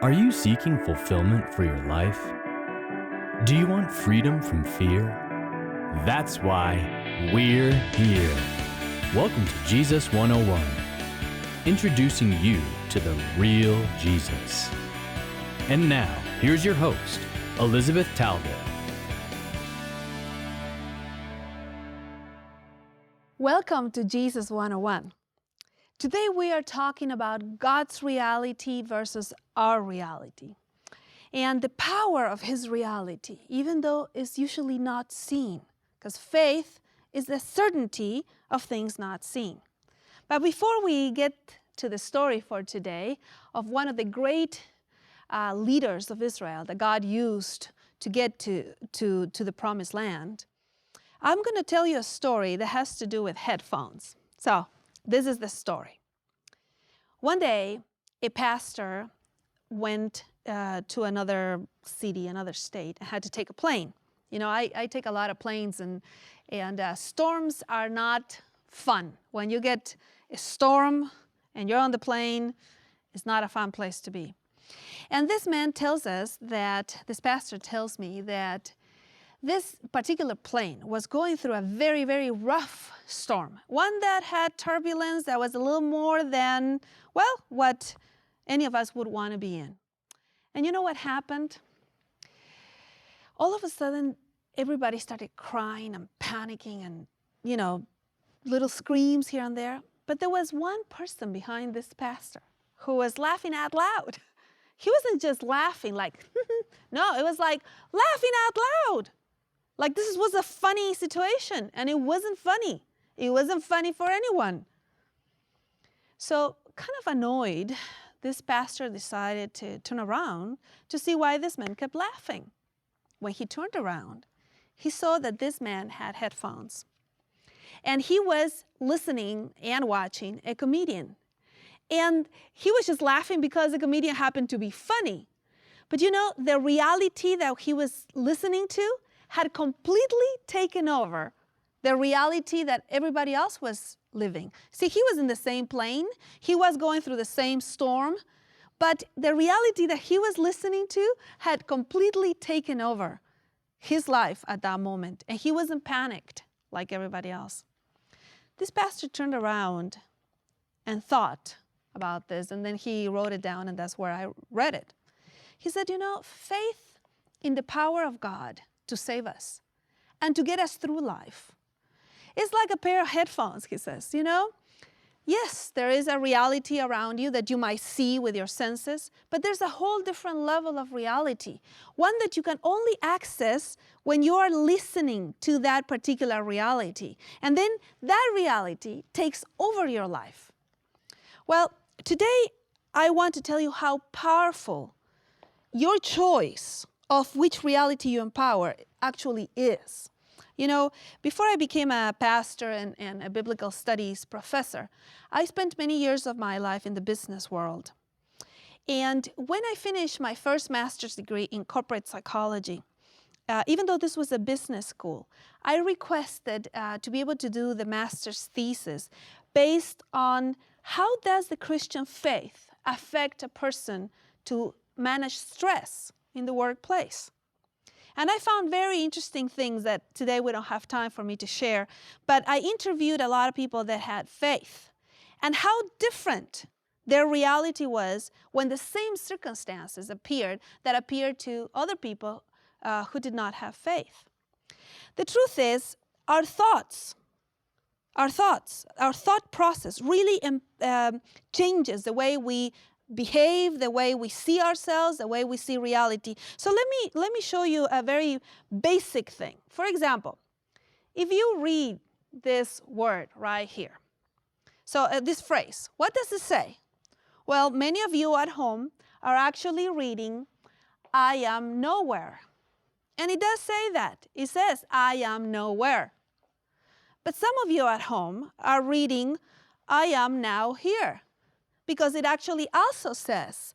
Are you seeking fulfillment for your life? Do you want freedom from fear? That's why we're here. Welcome to Jesus 101, introducing you to the real Jesus. And now, here's your host, Elizabeth Talbot. Welcome to Jesus 101. Today we are talking about God's reality versus our reality and the power of His reality, even though it's usually not seen, because faith is the certainty of things not seen. But before we get to the story for today of one of the great leaders of Israel that God used to get to the promised land, I'm going to tell you a story that has to do with headphones. So, this is the story. One day, a pastor went to another city, another state, and had to take a plane. You know, I take a lot of planes, and storms are not fun. When you get a storm and you're on the plane, it's not a fun place to be. And this man tells us that, this pastor tells me that this particular plane was going through a very, very rough storm, one that had turbulence that was a little more than, well, what any of us would want to be in. And you know what happened? All of a sudden, everybody started crying and panicking and, you know, little screams here and there. But there was one person behind this pastor who was laughing out loud. He wasn't just laughing like, no, it was like laughing out loud. Like this was a funny situation, and it wasn't funny. It wasn't funny for anyone. So, kind of annoyed, this pastor decided to turn around to see why this man kept laughing. When he turned around, he saw that this man had headphones. And he was listening and watching a comedian. And he was just laughing because the comedian happened to be funny. But you know, the reality that he was listening to had completely taken over the reality that everybody else was living. See, he was in the same plane, he was going through the same storm, but the reality that he was listening to had completely taken over his life at that moment, and he wasn't panicked like everybody else. This pastor turned around and thought about this, and then he wrote it down, and that's where I read it. He said, you know, faith in the power of God to save us and to get us through life. It's like a pair of headphones, he says, you know. Yes, there is a reality around you that you might see with your senses, but there's a whole different level of reality, one that you can only access when you are listening to that particular reality. And then that reality takes over your life. Well, today I want to tell you how powerful your choice of which reality you empower actually is. You know, before I became a pastor and a biblical studies professor, I spent many years of my life in the business world. And when I finished my first master's degree in corporate psychology, even though this was a business school, I requested to be able to do the master's thesis based on how does the Christian faith affect a person to manage stress in the workplace. And I found very interesting things that today we don't have time for me to share, but I interviewed a lot of people that had faith and how different their reality was when the same circumstances appeared to other people who did not have faith. The truth is, our thought process really changes the way we behave, the way we see ourselves, the way we see reality. So let me show you a very basic thing. For example, if you read this word right here, so this phrase, what does it say? Well, many of you at home are actually reading, I am nowhere. And it does say that. It says, I am nowhere. But some of you at home are reading, I am now here. Because it actually also says,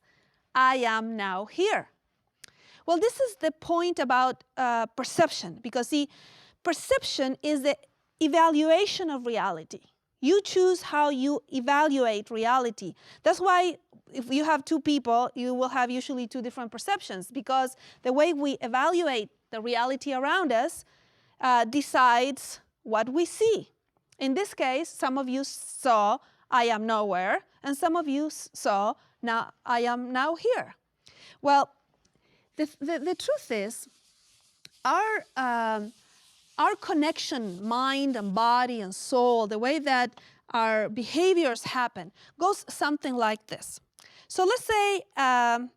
I am now here. Well, this is the point about perception, because see, perception is the evaluation of reality. You choose how you evaluate reality. That's why if you have two people, you will have usually two different perceptions, because the way we evaluate the reality around us decides what we see. In this case, some of you saw, I am nowhere, and some of you saw, now I am now here. Well, the truth is, our connection, mind and body and soul, the way that our behaviors happen, goes something like this. So let's say an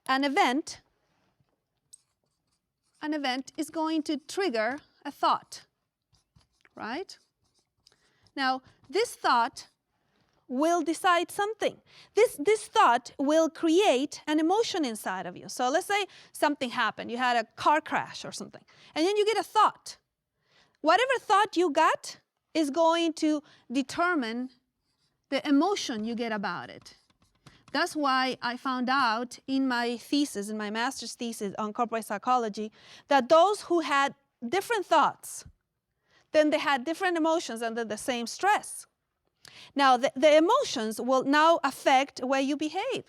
event is going to trigger a thought, right? Now, this thought will decide something. This thought will create an emotion inside of you. So let's say something happened. You had a car crash or something, and then you get a thought. Whatever thought you got is going to determine the emotion you get about it. That's why I found out in my thesis, in my master's thesis on corporate psychology, that those who had different thoughts, then they had different emotions under the same stress. Now, the emotions will now affect the way you behave.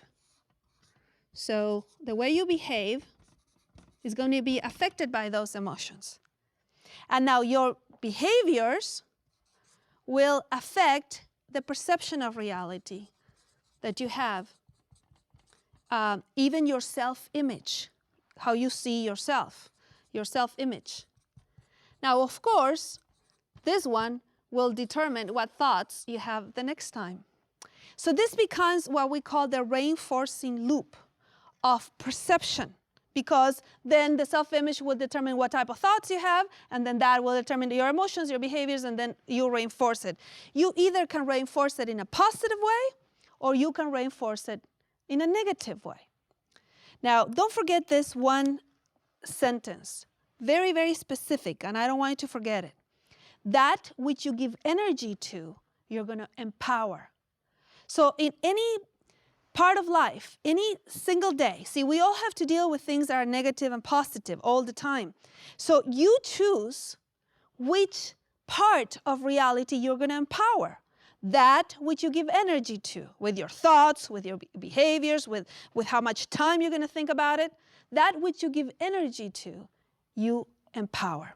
So the way you behave is going to be affected by those emotions. And now your behaviors will affect the perception of reality that you have. Even your self-image, how you see yourself, your self-image. Now, of course, this one will determine what thoughts you have the next time. So this becomes what we call the reinforcing loop of perception, because then the self-image will determine what type of thoughts you have, and then that will determine your emotions, your behaviors, and then you reinforce it. You either can reinforce it in a positive way, or you can reinforce it in a negative way. Now, don't forget this one sentence, very, very specific, and I don't want you to forget it. That which you give energy to, you're going to empower. So in any part of life, any single day, see, we all have to deal with things that are negative and positive all the time. So you choose which part of reality you're going to empower. That which you give energy to, with your thoughts, with your behaviors, with how much time you're going to think about it. That which you give energy to, you empower.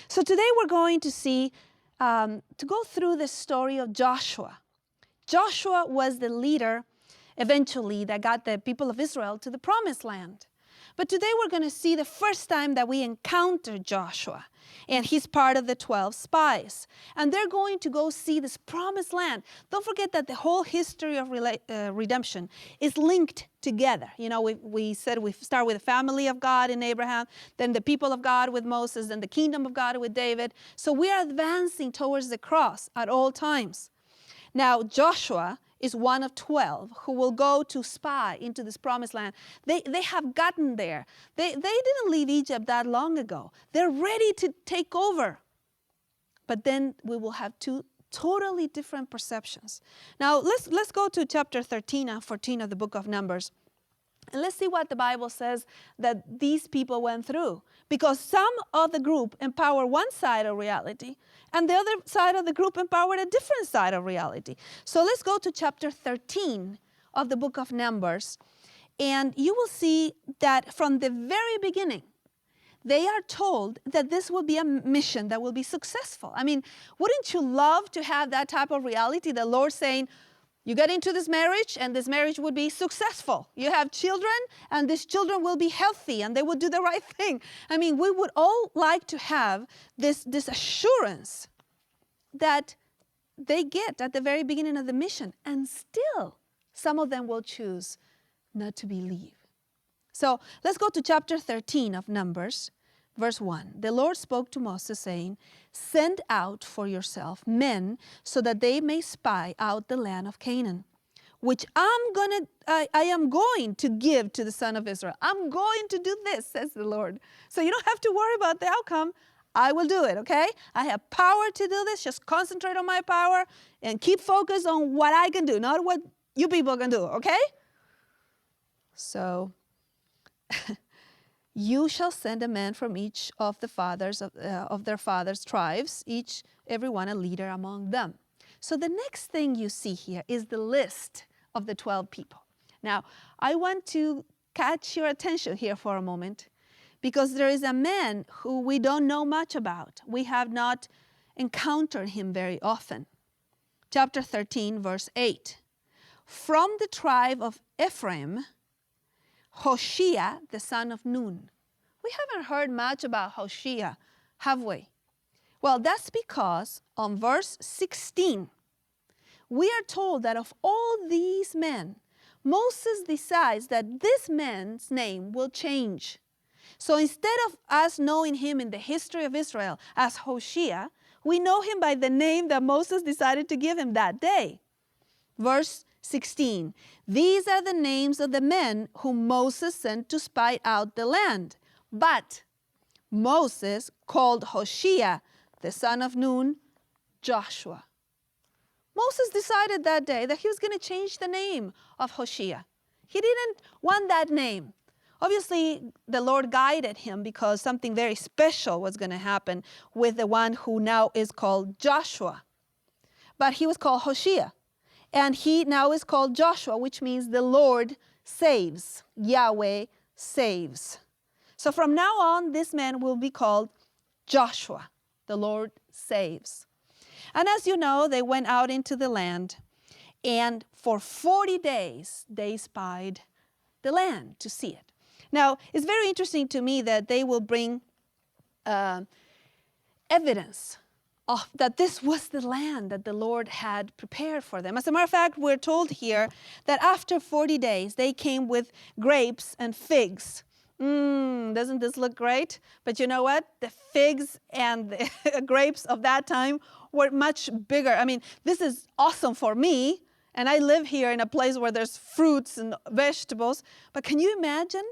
So today we're going to see, to go through the story of Joshua. Joshua was the leader, eventually, that got the people of Israel to the promised land. But today we're going to see the first time that we encounter Joshua. And he's part of the 12 spies. And they're going to go see this promised land. Don't forget that the whole history of redemption is linked together. You know, we said we start with the family of God in Abraham, then the people of God with Moses, then the kingdom of God with David. So we are advancing towards the cross at all times. Now, Joshua is one of 12 who will go to spy into this promised land. They have gotten there. They didn't leave Egypt that long ago. They're ready to take over. But then we will have two totally different perceptions. Now let's go to chapter 13 and 14 of the book of Numbers. And let's see what the Bible says that these people went through. Because some of the group empower one side of reality, and the other side of the group empowered a different side of reality. So let's go to chapter 13 of the book of Numbers. And you will see that from the very beginning, they are told that this will be a mission that will be successful. I mean, wouldn't you love to have that type of reality? The Lord saying, you get into this marriage, and this marriage would be successful. You have children, and these children will be healthy, and they will do the right thing. I mean, we would all like to have this assurance that they get at the very beginning of the mission, and still some of them will choose not to believe. So let's go to chapter 13 of Numbers, verse 1. The Lord spoke to Moses, saying, send out for yourself men so that they may spy out the land of Canaan, which I am going to give to the son of Israel. I'm going to do this, says the Lord. So you don't have to worry about the outcome. I will do it, okay? I have power to do this. Just concentrate on my power and keep focused on what I can do, not what you people can do, okay? So you shall send a man from each of the fathers of their fathers' tribes, everyone a leader among them. So the next thing you see here is the list of the 12 people. Now, I want to catch your attention here for a moment, because there is a man who we don't know much about. We have not encountered him very often. Chapter 13, verse 8. From the tribe of Ephraim, Hoshea, the son of Nun. We haven't heard much about Hoshea, have we? Well, that's because on verse 16, we are told that of all these men, Moses decides that this man's name will change. So instead of us knowing him in the history of Israel as Hoshea, we know him by the name that Moses decided to give him that day. Verse 16, these are the names of the men whom Moses sent to spy out the land. But Moses called Hoshea, the son of Nun, Joshua. Moses decided that day that he was going to change the name of Hoshea. He didn't want that name. Obviously, the Lord guided him because something very special was going to happen with the one who now is called Joshua. But he was called Hoshea. And he now is called Joshua, which means the Lord saves. Yahweh saves. So from now on, this man will be called Joshua. The Lord saves. And as you know, they went out into the land, and for 40 days, they spied the land to see it. Now, it's very interesting to me that they will bring evidence of that this was the land that the Lord had prepared for them. As a matter of fact, we're told here that after 40 days, they came with grapes and figs. Doesn't this look great? But you know what? The figs and the grapes of that time were much bigger. I mean, this is awesome for me, and I live here in a place where there's fruits and vegetables. But can you imagine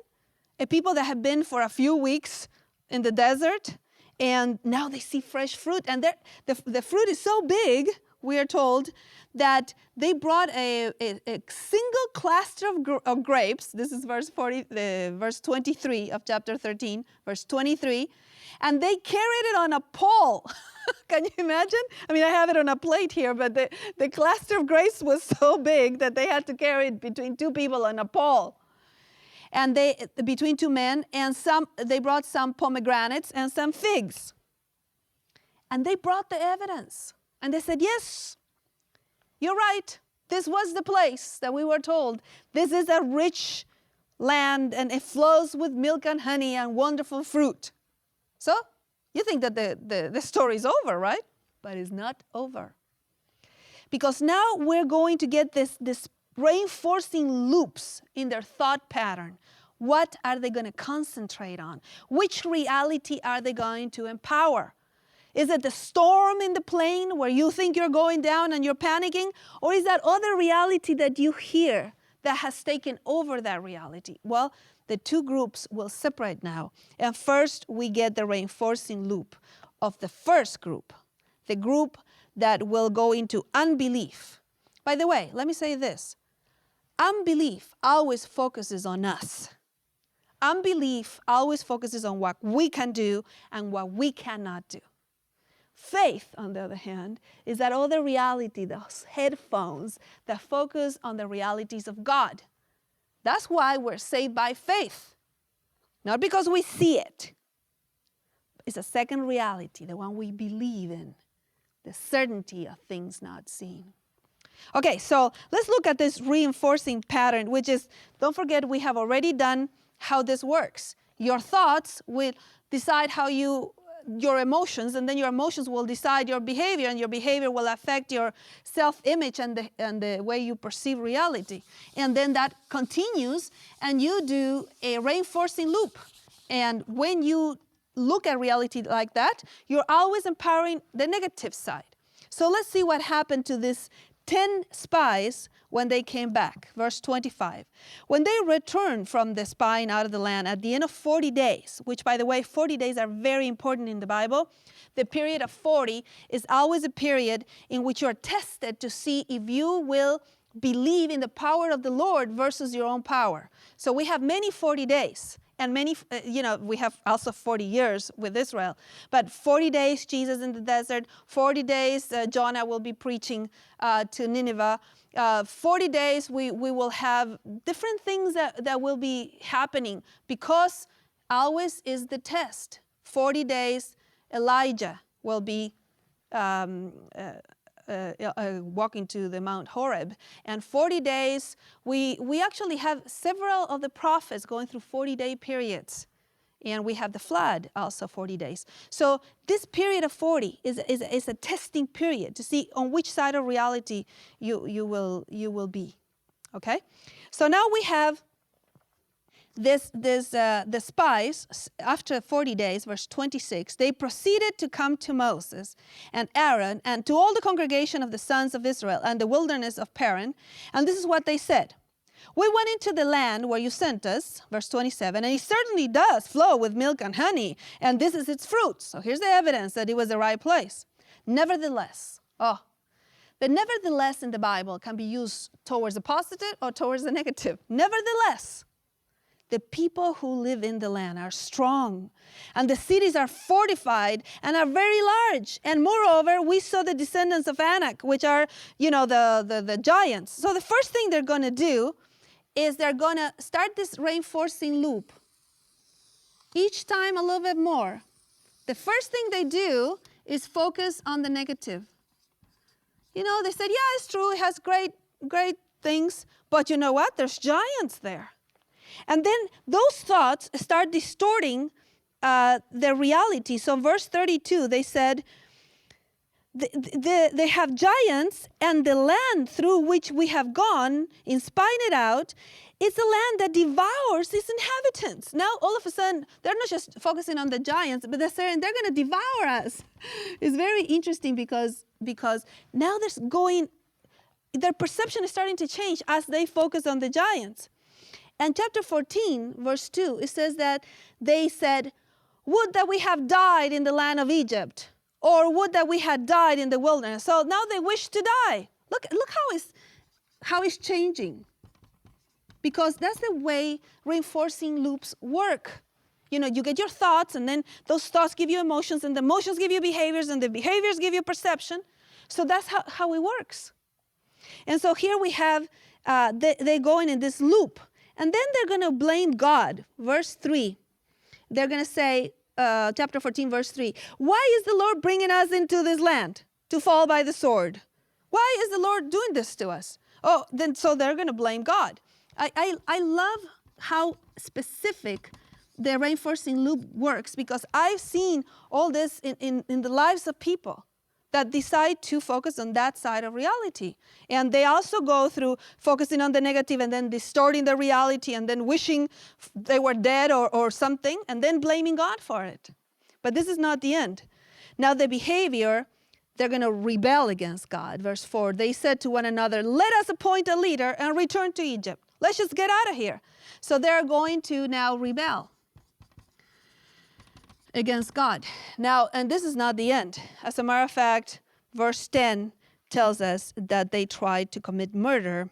a people that have been for a few weeks in the desert, and now they see fresh fruit, and the fruit is so big, we are told, that they brought a single cluster of grapes. This is verse 23 of chapter 13, verse 23, and they carried it on a pole. Can you imagine? I mean, I have it on a plate here, but the cluster of grapes was so big that they had to carry it between two people on a pole. And between two men, and they brought some pomegranates and some figs. And they brought the evidence. And they said, yes, you're right. This was the place that we were told. This is a rich land, and it flows with milk and honey and wonderful fruit. So you think that the story is over, right? But it's not over. Because now we're going to get this reinforcing loops in their thought pattern. What are they going to concentrate on? Which reality are they going to empower? Is it the storm in the plane where you think you're going down and you're panicking? Or is that other reality that you hear that has taken over that reality? Well, the two groups will separate now. And first, we get the reinforcing loop of the first group, the group that will go into unbelief. By the way, let me say this. Unbelief always focuses on us. Unbelief always focuses on what we can do and what we cannot do. Faith, on the other hand, is that other reality, those headphones that focus on the realities of God. That's why we're saved by faith. Not because we see it. It's a second reality, the one we believe in, the certainty of things not seen. Okay, so let's look at this reinforcing pattern, which is, don't forget, we have already done how this works. Your thoughts will decide your emotions, and then your emotions will decide your behavior, and your behavior will affect your self-image and the way you perceive reality. And then that continues, and you do a reinforcing loop. And when you look at reality like that, you're always empowering the negative side. So let's see what happened to this 10 spies when they came back. Verse 25. When they returned from the spying out of the land at the end of 40 days, which, by the way, 40 days are very important in the Bible. The period of 40 is always a period in which you are tested to see if you will believe in the power of the Lord versus your own power. So we have many 40 days. And many, we have also 40 years with Israel. But 40 days, Jesus in the desert. 40 days, Jonah will be preaching to Nineveh. 40 days, we will have different things that will be happening, because always is the test. 40 days, Elijah will be walking to the Mount Horeb. And 40 days, we actually have several of the prophets going through 40-day periods. And we have the flood also 40 days. So this period of 40 is a testing period to see on which side of reality you will be. Okay? So now we have the spies. After 40 days, verse 26, they proceeded to come to Moses and Aaron and to all the congregation of the sons of Israel and the wilderness of Paran. And this is what they said. We went into the land where you sent us, verse 27, and it certainly does flow with milk and honey, and this is its fruit. So here's the evidence that it was the right place. Nevertheless, the nevertheless in the Bible can be used towards the positive or towards the negative. Nevertheless, the people who live in the land are strong, and the cities are fortified and are very large. And moreover, we saw the descendants of Anak, which are, the giants. So the first thing they're going to do is they're going to start this reinforcing loop. Each time a little bit more. The first thing they do is focus on the negative. They said, yeah, it's true, it has great things, but you know what? There's giants there. And then those thoughts start distorting the reality. So verse 32, they said, they have giants, and the land through which we have gone, in spying it out, it's a land that devours its inhabitants. Now, all of a sudden, they're not just focusing on the giants, but they're saying they're going to devour us. It's very interesting because now their perception is starting to change as they focus on the giants. And chapter 14, verse 2, it says that they said, would that we have died in the land of Egypt, or would that we had died in the wilderness. So now they wish to die. Look how it's changing. Because that's the way reinforcing loops work. You get your thoughts, and then those thoughts give you emotions, and the emotions give you behaviors, and the behaviors give you perception. So that's how it works. And so here we have, they're going in this loop. And then they're going to blame God. Verse 3. They're going to say, chapter 14, verse 3. Why is the Lord bringing us into this land to fall by the sword? Why is the Lord doing this to us? So they're going to blame God. I love how specific the reinforcing loop works, because I've seen all this in the lives of people that decide to focus on that side of reality. And they also go through focusing on the negative and then distorting the reality and then wishing they were dead or something and then blaming God for it. But this is not the end. Now the behavior, they're going to rebel against God. Verse 4, they said to one another, let us appoint a leader and return to Egypt. Let's just get out of here. So they're going to now rebel against God. Now, and this is not the end. As a matter of fact, verse 10 tells us that they tried to commit murder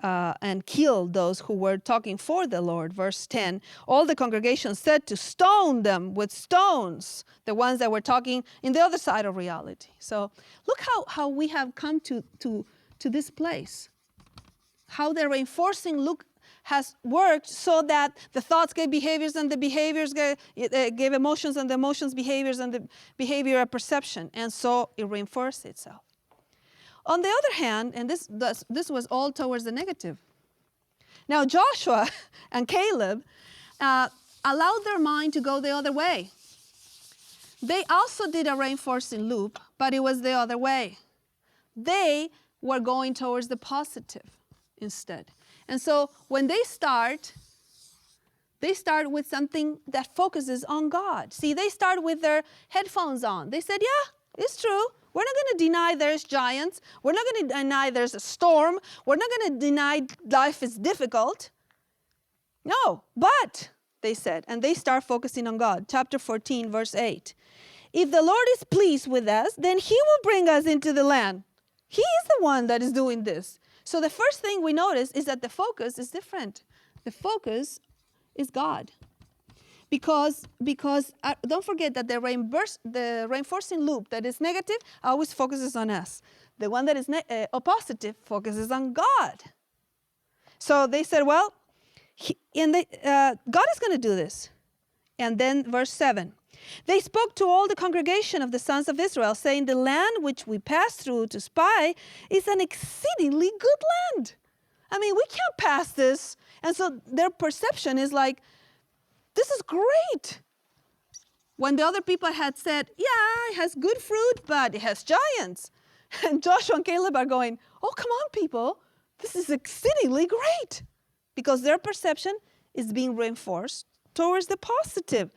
and kill those who were talking for the Lord. Verse 10, all the congregation said to stone them with stones, the ones that were talking in the other side of reality. So look how we have come to this place. How the reinforcing look has worked so that the thoughts gave behaviors, and the behaviors gave emotions, and the emotions behaviors, and the behavior a perception. And so it reinforced itself. On the other hand, and this was all towards the negative. Now Joshua and Caleb allowed their mind to go the other way. They also did a reinforcing loop, but it was the other way. They were going towards the positive instead. And so when they start with something that focuses on God. See, they start with their headphones on. They said, yeah, it's true. We're not going to deny there's giants. We're not going to deny there's a storm. We're not going to deny life is difficult. No, but, they said, and they start focusing on God. Chapter 14, verse 8. If the Lord is pleased with us, then he will bring us into the land. He is the one that is doing this. So the first thing we notice is that the focus is different. The focus is God. Because don't forget that the reinforcing loop that is negative always focuses on us. The one that is positive focuses on God. So they said, well, God is going to do this. And then verse 7. They spoke to all the congregation of the sons of Israel, saying, the land which we passed through to spy is an exceedingly good land. I mean, we can't pass this. And so their perception is like, this is great. When the other people had said, yeah, it has good fruit, but it has giants. And Joshua and Caleb are going, oh, come on, people. This is exceedingly great. Because their perception is being reinforced towards the positive.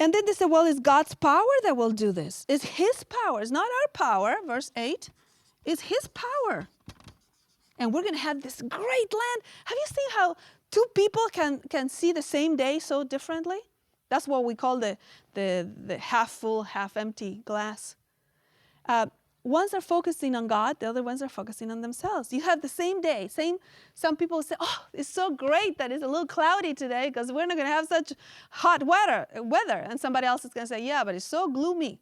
And then they said, well, it's God's power that will do this. It's his power. It's not our power, verse 8. It's his power. And we're going to have this great land. Have you seen how two people can see the same day so differently? That's what we call the half full, half empty glass. Ones are focusing on God, the other ones are focusing on themselves. You have the same day. Some people say, oh, it's so great that it's a little cloudy today because we're not going to have such hot weather. And somebody else is going to say, yeah, but it's so gloomy.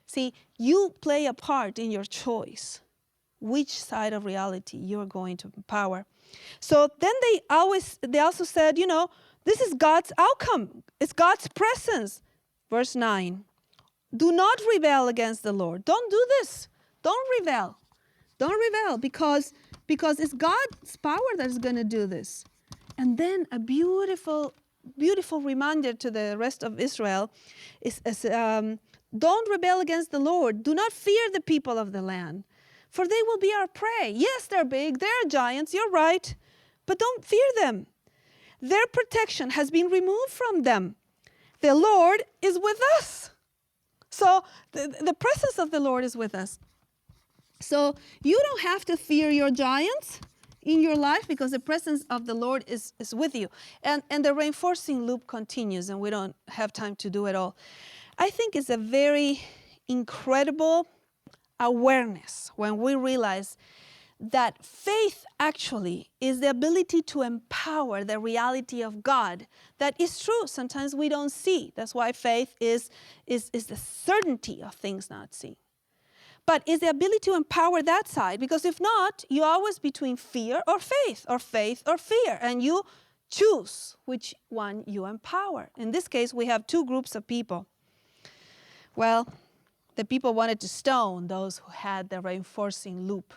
See, you play a part in your choice, which side of reality you're going to empower. So then they also said, this is God's outcome. It's God's presence. Verse 9. Do not rebel against the Lord. Don't do this. Don't rebel. Don't rebel because it's God's power that is going to do this. And then a beautiful, beautiful reminder to the rest of Israel is don't rebel against the Lord. Do not fear the people of the land, for they will be our prey. Yes, they're big. They're giants. You're right. But don't fear them. Their protection has been removed from them. The Lord is with us. So the presence of the Lord is with us. So you don't have to fear your giants in your life because the presence of the Lord is with you. And the reinforcing loop continues, and we don't have time to do it all. I think it's a very incredible awareness when we realize that faith actually is the ability to empower the reality of God. That is true. Sometimes we don't see. That's why faith is the certainty of things not seen. But it's the ability to empower that side, because if not, you're always between fear or faith or fear, and you choose which one you empower. In this case, we have two groups of people. Well, the people wanted to stone those who had the reinforcing loop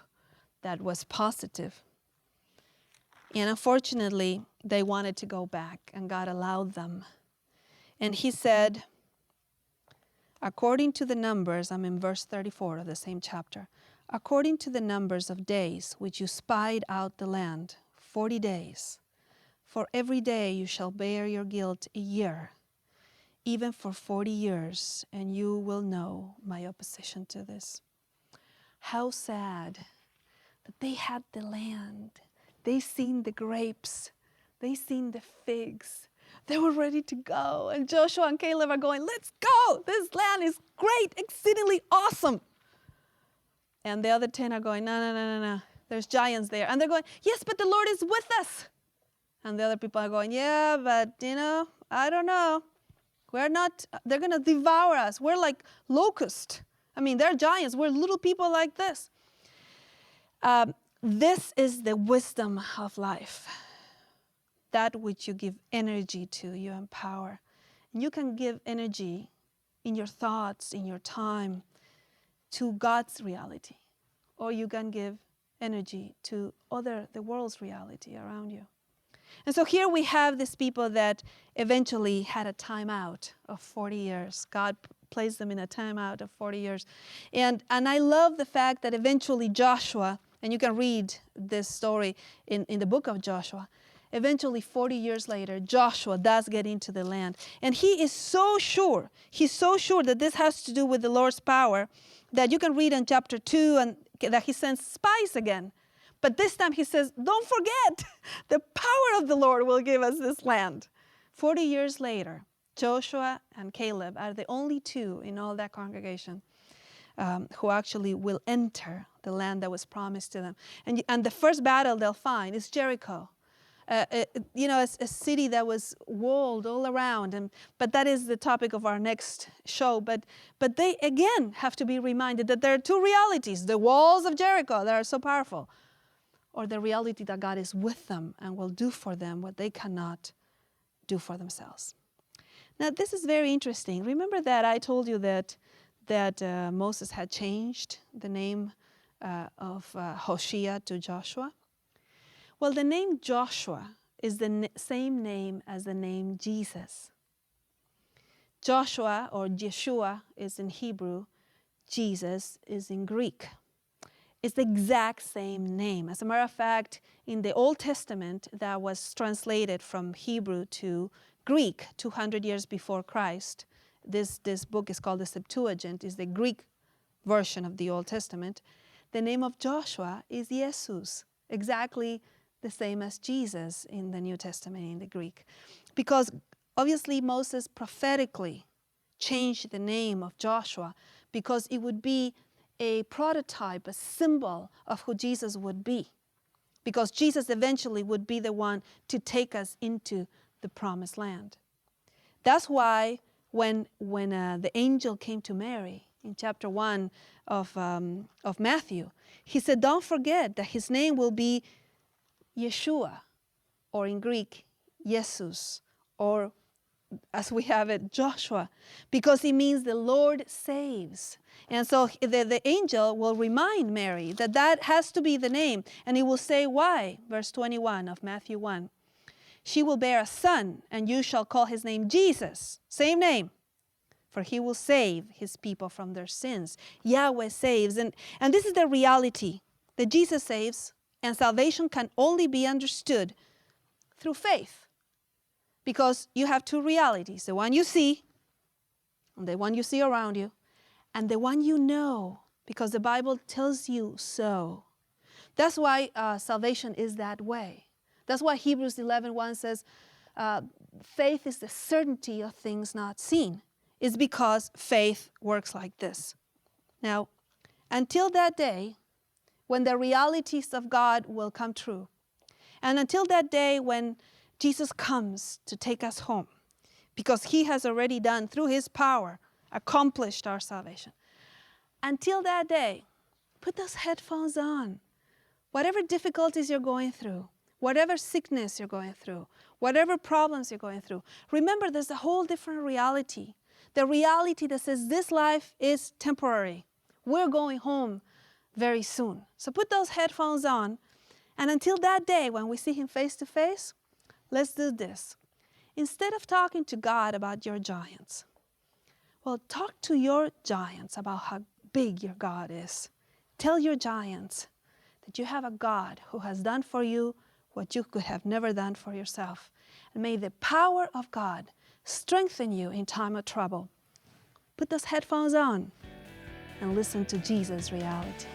that was positive. And unfortunately, they wanted to go back, and God allowed them. And he said, according to the numbers, I'm in verse 34 of the same chapter, according to the numbers of days which you spied out the land, 40 days, for every day you shall bear your guilt a year, even for 40 years, and you will know my opposition to this. How sad that they had the land. They seen the grapes. They seen the figs. They were ready to go. And Joshua and Caleb are going, let's go. This land is great, exceedingly awesome. And the other 10 are going, no. There's giants there. And they're going, yes, but the Lord is with us. And the other people are going, yeah, but I don't know. We're not, they're going to devour us. We're like locusts. I mean, they're giants. We're little people like this. This is the wisdom of life. That which you give energy to, you empower. And you can give energy in your thoughts, in your time, to God's reality. Or you can give energy to the world's reality around you. And so here we have these people that eventually had a timeout of 40 years. God placed them in a timeout of 40 years. And I love the fact that eventually Joshua, and you can read this story in the book of Joshua, eventually 40 years later, Joshua does get into the land. And he's so sure that this has to do with the Lord's power, that you can read in chapter 2 and that he sends spies again. But this time he says, don't forget, the power of the Lord will give us this land. 40 years later, Joshua and Caleb are the only two in all that congregation who actually will enter the land that was promised to them. And the first battle they'll find is Jericho. a city that was walled all around. But that is the topic of our next show. But they, again, have to be reminded that there are two realities. The walls of Jericho that are so powerful, or the reality that God is with them and will do for them what they cannot do for themselves. Now, this is very interesting. Remember that I told you that Moses had changed the name of Hoshea to Joshua? Well, the name Joshua is the same name as the name Jesus. Joshua, or Yeshua, is in Hebrew. Jesus is in Greek. It's the exact same name. As a matter of fact, in the Old Testament that was translated from Hebrew to Greek 200 years before Christ, this book is called the Septuagint, is the Greek version of the Old Testament. The name of Joshua is Jesus, exactly the same as Jesus in the New Testament in the Greek. Because obviously Moses prophetically changed the name of Joshua because it would be a prototype, a symbol of who Jesus would be. Because Jesus eventually would be the one to take us into the promised land. That's why when the angel came to Mary in chapter 1 of Matthew, he said, don't forget that his name will be Yeshua, or in Greek, Jesus, or as we have it, Joshua, because it means the Lord saves. And so the angel will remind Mary that has to be the name. And he will say why. Verse 21 of Matthew 1. She will bear a son, and you shall call his name Jesus. Same name. For he will save his people from their sins. Yahweh saves. And this is the reality, that Jesus saves, and salvation can only be understood through faith. Because you have two realities, the one you see, and the one you see around you, and the one you know, because the Bible tells you so. That's why salvation is that way. That's why Hebrews 11:1 says, faith is the certainty of things not seen. It's because faith works like this. Now, until that day, when the realities of God will come true, and until that day when Jesus comes to take us home, because he has already done, through his power, accomplished our salvation. Until that day, put those headphones on. Whatever difficulties you're going through, whatever sickness you're going through, whatever problems you're going through, remember there's a whole different reality. The reality that says this life is temporary. We're going home very soon. So put those headphones on, and until that day when we see him face to face, let's do this. Instead of talking to God about your giants, well, talk to your giants about how big your God is. Tell your giants that you have a God who has done for you what you could have never done for yourself. And may the power of God strengthen you in time of trouble. Put those headphones on and listen to Jesus' reality.